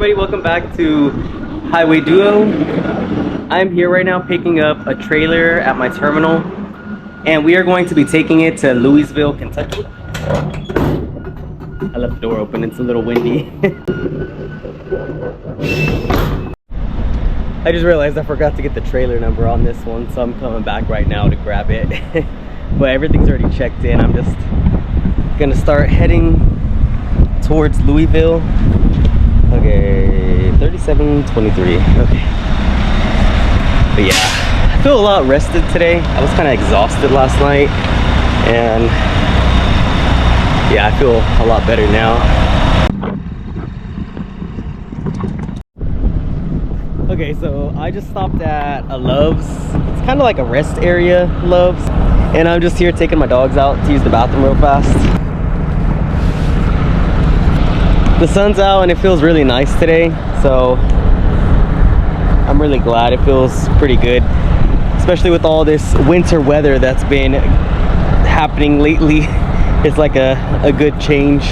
everybody, welcome back to Highway Duo. I'm here right now picking up a trailer at my terminal, and we are going to be taking it to Louisville, Kentucky. I left the door open, it's a little windy. I just realized I forgot to get the trailer number on this one, so I'm coming back right now to grab it. But everything's already checked in. I'm just gonna start heading towards Louisville. Okay, 3723. Okay. But yeah, I feel a lot rested today. I was kind of exhausted last night, and yeah, I feel a lot better now. Okay, so I just stopped at a Love's. It's kind of like a rest area, Love's, and I'm just here taking my dogs out to use the bathroom real fast. The sun's out and it feels really nice today, so I'm really glad. It feels pretty good, especially with all this winter weather that's been happening lately. It's like a good change.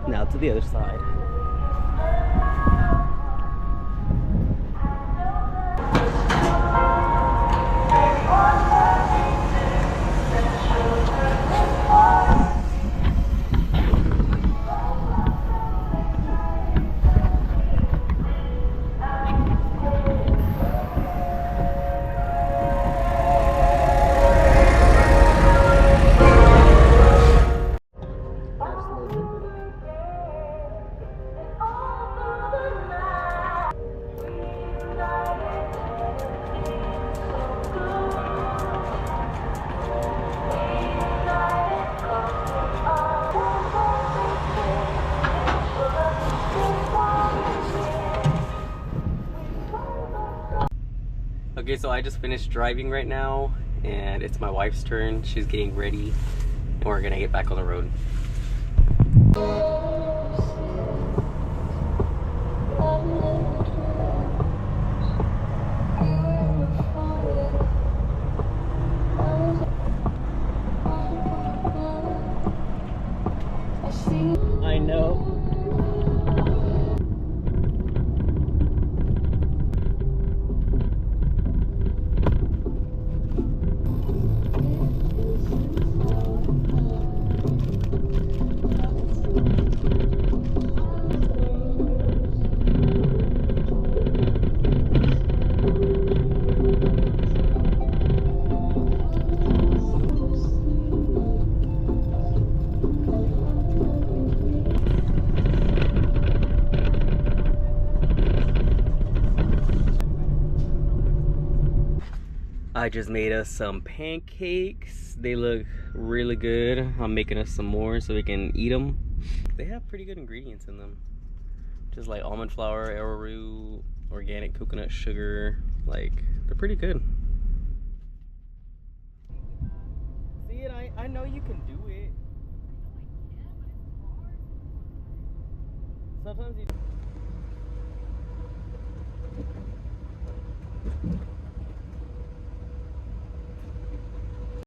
Now to the other side. Okay, so I just finished driving right now, and it's my wife's turn. She's getting ready, and we're gonna get back on the road. I know. I just made us some pancakes. They look really good. I'm making us some more so we can eat them. They have pretty good ingredients in them. Just like almond flour, arrowroot, organic coconut sugar. Like, they're pretty good. See it? I know you can do it. Sometimes you